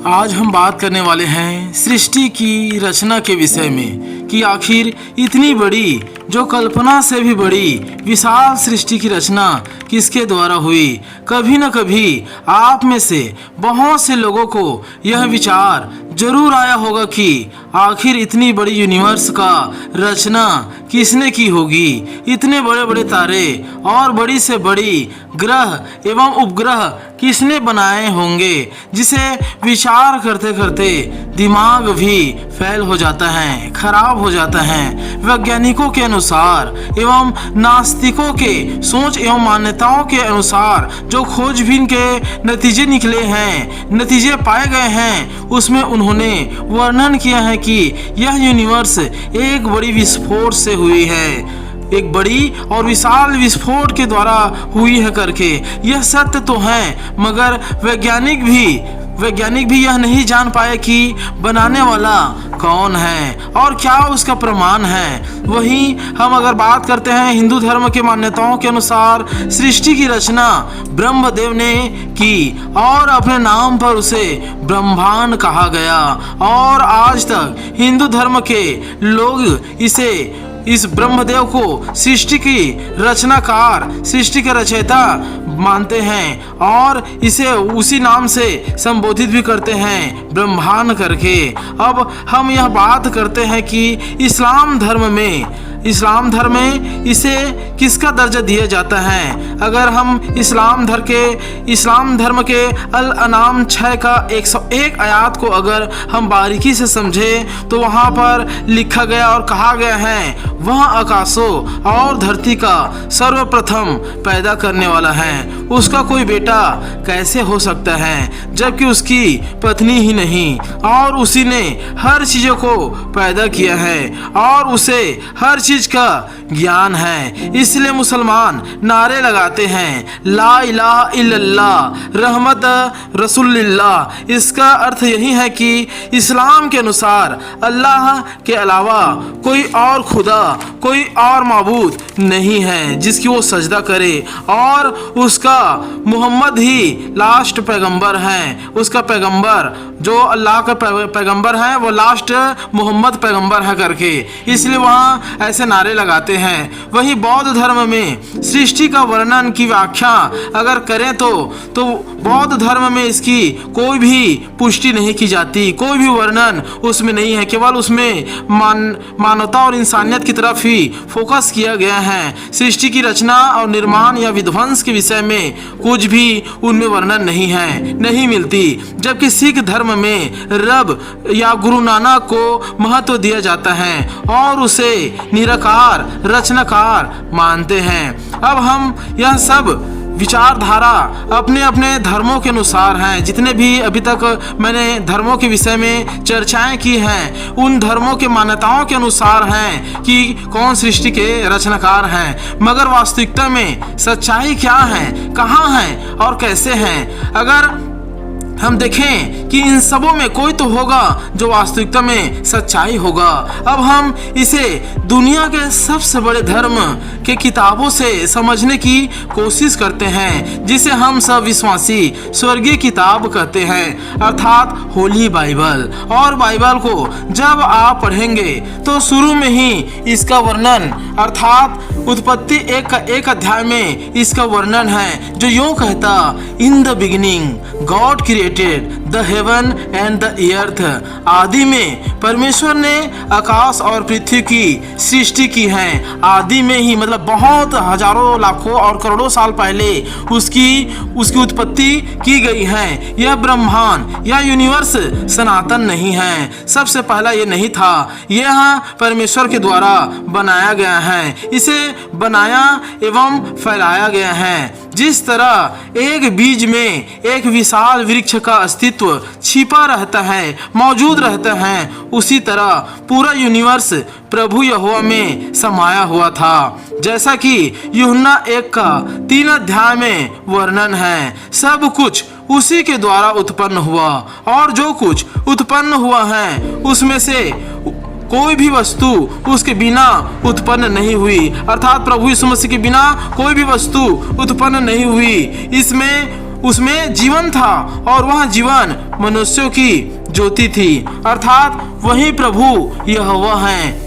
आज हम बात करने वाले हैं सृष्टि की रचना के विषय में कि आखिर इतनी बड़ी, जो कल्पना से भी बड़ी विशाल सृष्टि की रचना किसके द्वारा हुई। कभी न कभी आप में से बहुत से लोगों को यह विचार जरूर आया होगा कि आखिर इतनी बड़ी यूनिवर्स का रचना किसने की होगी। इतने बड़े बड़े तारे और बड़ी से बड़ी ग्रह एवं उपग्रह किसने बनाए होंगे, जिसे विचार करते करते दिमाग भी फेल हो जाता है, खराब हो जाता है। वैज्ञानिकों के अनुसार एवं नास्तिकों के सोच एवं मान्यताओं के अनुसार जो खोजबीन के नतीजे निकले हैं, नतीजे पाए गए हैं, उसमें उन्होंने वर्णन किया है कि यह यूनिवर्स एक बड़ी विस्फोट से हुई है, एक बड़ी और विशाल विस्फोट के द्वारा हुई है करके। यह सत्य तो है, मगर वैज्ञानिक भी यह नहीं जान पाए कि बनाने वाला कौन है और क्या उसका प्रमाण है। वहीं हम अगर बात करते हैं हिंदू धर्म के मान्यताओं के अनुसार सृष्टि की रचना ब्रह्मदेव ने की और अपने नाम पर उसे ब्रह्मांड कहा गया। और आज तक हिंदू धर्म के लोग इस ब्रह्मदेव को सृष्टि की रचनाकार, सृष्टि के रचयिता मानते हैं और इसे उसी नाम से संबोधित भी करते हैं, ब्रह्मांड करके। अब हम यह बात करते हैं कि इस्लाम धर्म में इसे किसका दर्जा दिया जाता है। अगर हम इस्लाम धर्म के अल अनाम 6 का 101 आयात को अगर हम बारीकी से समझें तो वहाँ पर लिखा गया और कहा गया है, वह आकाशों और धरती का सर्वप्रथम पैदा करने वाला है। उसका कोई बेटा कैसे हो सकता है जबकि उसकी पत्नी ही नहीं, और उसी ने हर चीज़ों को पैदा किया है और उसे हर चीज का ज्ञान है। इसलिए मुसलमान नारे लगाते हैं, ला इलाहा इल्लल्लाह रहमत रसूलुल्लाह। इसका अर्थ यही है कि इस्लाम के अनुसार अल्लाह के अलावा कोई और खुदा, कोई और माबूद नहीं है जिसकी वो सजदा करे, और उसका मोहम्मद ही लास्ट पैगंबर हैं। उसका पैगंबर जो अल्लाह का पैगंबर है वो लास्ट मोहम्मद पैगंबर है करके, इसलिए वहाँ ऐसे नारे लगाते हैं। वहीं बौद्ध धर्म में सृष्टि का वर्णन की व्याख्या अगर करें तो बौद्ध धर्म में इसकी कोई भी पुष्टि नहीं की जाती, कोई भी वर्णन उसमें नहीं है। केवल उसमें मानवता और इंसानियत की तरफ ही फोकस किया गया है। सृष्टि की रचना और निर्माण या विध्वंस के विषय में कुछ भी उनमें वर्णन नहीं मिलती। जबकि सिख धर्म में रब या गुरु नानक को महत्व दिया जाता है और उसे निराकार रचनाकार मानते हैं। अब हम यह सब विचारधारा अपने अपने धर्मों के अनुसार हैं। जितने भी अभी तक मैंने धर्मों के विषय में चर्चाएं की हैं, उन धर्मों के मान्यताओं के अनुसार हैं कि कौन सृष्टि के रचनाकार हैं, मगर वास्तविकता में सच्चाई क्या है, कहाँ है और कैसे हैं। अगर हम देखें कि इन सबों में कोई तो होगा जो वास्तविकता में सच्चाई होगा। अब हम इसे दुनिया के सबसे बड़े धर्म के किताबों से समझने की कोशिश करते हैं, जिसे हम सब विश्वासी स्वर्गीय किताब कहते हैं, अर्थात होली बाइबल। और बाइबल को जब आप पढ़ेंगे तो शुरू में ही इसका वर्णन, अर्थात उत्पत्ति 1 का 1 अध्याय में इसका वर्णन है, जो यूं कहता, in the beginning God created the heaven and the earth. आदि में परमेश्वर ने आकाश और पृथ्वी की सृष्टि की है। आदि में ही मतलब बहुत हजारों लाखों और करोड़ों साल पहले उसकी उत्पत्ति की गई है। यह ब्रह्मांड या यूनिवर्स सनातन नहीं है, सबसे पहला ये नहीं था, यह परमेश्वर के द्वारा बनाया गया है। इसे बनाया एवं फैलाया गया है। जिस तरह एक बीज में एक विशाल वृक्ष का अस्तित्व छिपा रहता है, मौजूद रहता है, उसी तरह पूरा यूनिवर्स प्रभु यहोवा में समाया हुआ था। जैसा कि यूहन्ना 1 का 3 अध्याय में वर्णन है, सब कुछ उसी के द्वारा उत्पन्न हुआ और जो कुछ उत्पन्न हुआ है उसमें से कोई भी वस्तु उसके बिना उत्पन्न नहीं हुई, अर्थात प्रभु यीशु मसीह के बिना कोई भी वस्तु उत्पन्न नहीं हुई। इसमें उसमें जीवन था और वह जीवन मनुष्यों की ज्योति थी, अर्थात वही प्रभु यहोवा है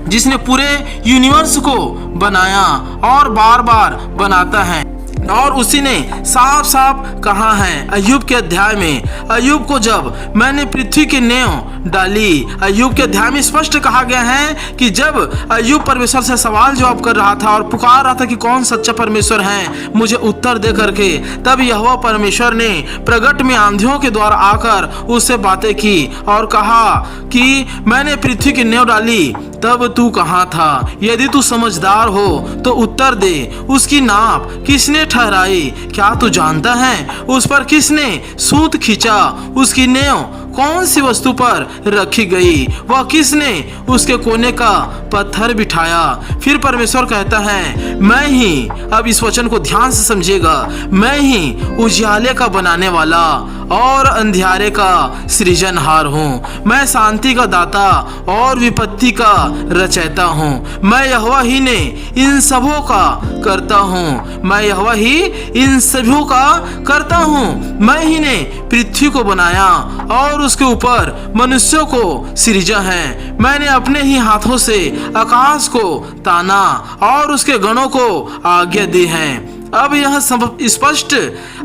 जिसने पूरे यूनिवर्स को बनाया और बार बार बनाता है। और उसी ने साफ साफ कहा है अय्यूब के अध्याय में, अय्यूब को जब मैंने पृथ्वी की नींव डाली, अय्यूब के अध्याय में स्पष्ट कहा गया है कि जब अय्यूब परमेश्वर से सवाल जवाब कर रहा था और पुकार रहा था कि कौन सच्चा परमेश्वर है, मुझे उत्तर दे करके, तब यहोवा परमेश्वर ने प्रगट में आंधियों के द्वारा आकर उससे बातें की और कहा कि मैंने पृथ्वी की नींव डाली तब तू कहाँ था? यदि तू समझदार हो तो उत्तर दे। उसकी नाप किसने ठहराई? क्या तू जानता है? उस पर किसने सूत खींचा? उसकी नींव कौन सी वस्तु पर रखी गई? वह किसने उसके कोने का पत्थर बिठाया? फिर परमेश्वर कहता है मैं ही, अब इस वचन को ध्यान से समझिएगा, मैं ही उजियाले का बनाने वाला और अंधियारे का सृजनहार हूँ। मैं शांति का दाता और विपत्ति का रचयिता हूँ। मैं यहोवा ही ने इन सबों का करता हूँ। मैं यहोवा ही इन सभी का करता हूँ। मैं ही ने पृथ्वी को बनाया और उसके ऊपर मनुष्यों को सृजा है। मैंने अपने ही हाथों से आकाश को ताना और उसके गणों को आज्ञा दी है। अब यह सब स्पष्ट,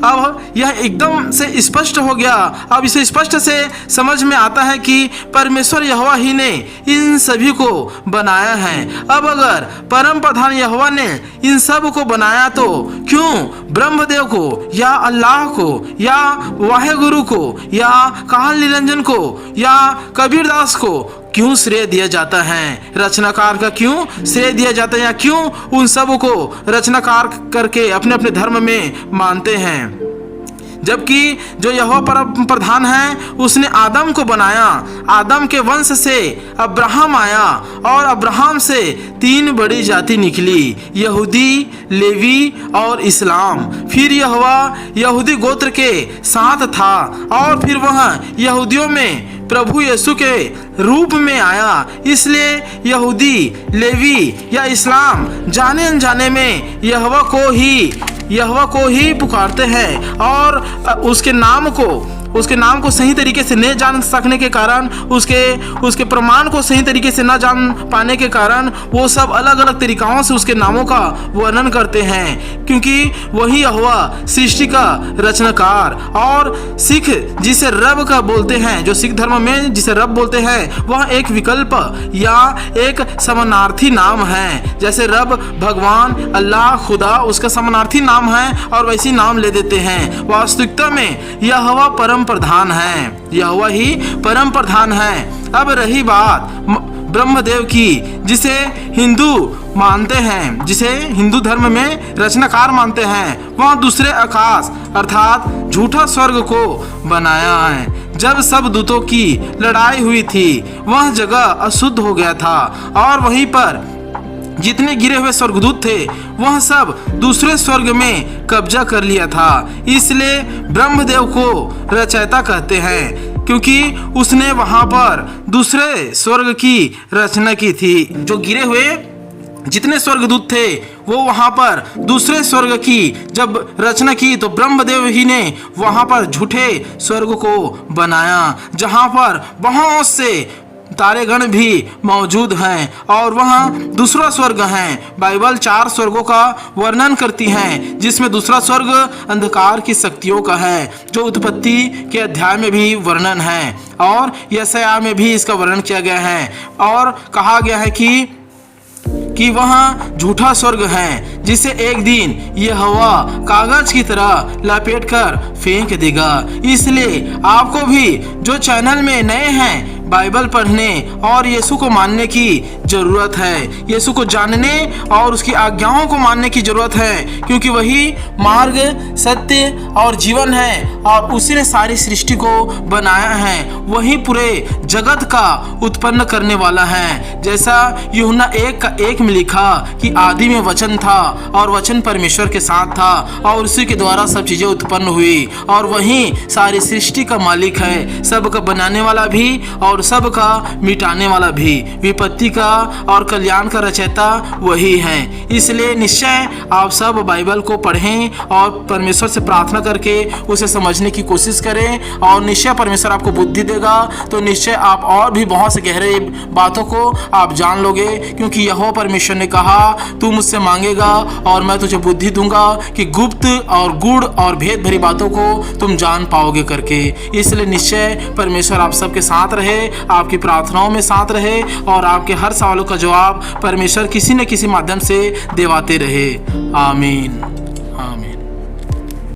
अब यह एकदम से स्पष्ट हो गया। अब इसे स्पष्ट से समझ में आता है कि परमेश्वर यहोवा ही ने इन सभी को बनाया है। अब अगर परम प्रधान यहोवा ने इन सब को बनाया तो क्यों ब्रह्मदेव को या अल्लाह को या वाहेगुरु को या काल निरंजन को या कबीरदास को क्यों श्रेय दिया जाता है? रचनाकार का क्यों श्रेय दिया जाता है या क्यों उन सब को रचनाकार करके अपने अपने धर्म में मानते हैं? जबकि जो यहोवा परम प्रधान है उसने आदम को बनाया, आदम के वंश से अब्राहम आया और अब्राहम से 3 बड़ी जाति निकली, यहूदी, लेवी और इस्लाम। फिर यहोवा यहूदी गोत्र के साथ था और फिर वह यहूदियों में प्रभु यीशु के रूप में आया। इसलिए यहूदी, लेवी या इस्लाम जाने अनजाने में यहोवा को ही पुकारते हैं और उसके नाम को सही तरीके से नहीं जान सकने के कारण, उसके प्रमाण को सही तरीके से न जान पाने के कारण वो सब अलग अलग तरीकाओं से उसके नामों का वर्णन करते हैं, क्योंकि वही यहोवा सृष्टि का रचनाकार। और सिख जिसे रब का बोलते हैं, जो सिख धर्म में जिसे रब बोलते हैं, वह एक विकल्प या एक समानार्थी नाम है। जैसे रब भगवान, अल्लाह, खुदा उसका समानार्थी नाम है और वैसी नाम ले देते हैं। वास्तविकता में यहोवा परम प्रधान है, यहोवा ही परम प्रधान है। अब रही बात ब्रह्मदेव की, जिसे हिंदू मानते हैं, जिसे हिंदू धर्म में रचनाकार मानते हैं, वह दूसरे आकाश अर्थात झूठा स्वर्ग को बनाया है। जब सब दूतों की लड़ाई हुई थी वह जगह अशुद्ध हो गया था और वहीं पर जितने गिरे हुए स्वर्गदूत थे वह सब दूसरे स्वर्ग में कब्जा कर लिया था। इसलिए ब्रह्मदेव को रचयिता कहते हैं, क्योंकि उसने वहां पर दूसरे स्वर्ग की रचना की थी। जो गिरे हुए जितने स्वर्गदूत थे वो वहां पर दूसरे स्वर्ग की जब रचना की तो ब्रह्मदेव ही ने वहां पर झूठे स्वर्ग को बनाया, जहां पर बहुत से तारेगण भी मौजूद हैं और वहाँ दूसरा स्वर्ग है। बाइबल 4 स्वर्गों का वर्णन करती है, जिसमें दूसरा स्वर्ग अंधकार की शक्तियों का है, जो उत्पत्ति के अध्याय में भी वर्णन है और यशायाह में भी इसका वर्णन किया गया है और कहा गया है कि वहाँ झूठा स्वर्ग है जिसे एक दिन यहोवा कागज की तरह लपेट कर फेंक देगा। इसलिए आपको भी जो चैनल में नए हैं बाइबल पढ़ने और यीशु को मानने की जरूरत है, यीशु को जानने और उसकी आज्ञाओं को मानने की जरूरत है, क्योंकि वही मार्ग, सत्य और जीवन है और उसी ने सारी सृष्टि को बनाया है। वही पूरे जगत का उत्पन्न करने वाला है। जैसा यूहन्ना 1:1 में लिखा कि आदि में वचन था और वचन परमेश्वर के साथ था और उसी के द्वारा सब चीजें उत्पन्न हुई और वही सारी सृष्टि का मालिक है, सबका बनाने वाला भी और और सबका मिटाने वाला भी, विपत्ति का और कल्याण का रचयिता वही है। इसलिए निश्चय आप सब बाइबल को पढ़ें और परमेश्वर से प्रार्थना करके उसे समझने की कोशिश करें, और निश्चय परमेश्वर आपको बुद्धि देगा। तो निश्चय आप और भी बहुत से गहरे बातों को आप जान लोगे, क्योंकि यहोवा परमेश्वर ने कहा तू मुझसे मांगेगा और मैं तुझे बुद्धि दूंगा कि गुप्त और गूढ़ और भेद भरी बातों को तुम जान पाओगे करके। इसलिए निश्चय परमेश्वर आप सबके साथ रहे, आपकी प्रार्थनाओं में साथ रहे, और आपके हर सवालों का जवाब परमेश्वर किसी न किसी माध्यम से दिलवाते रहे। आमीन।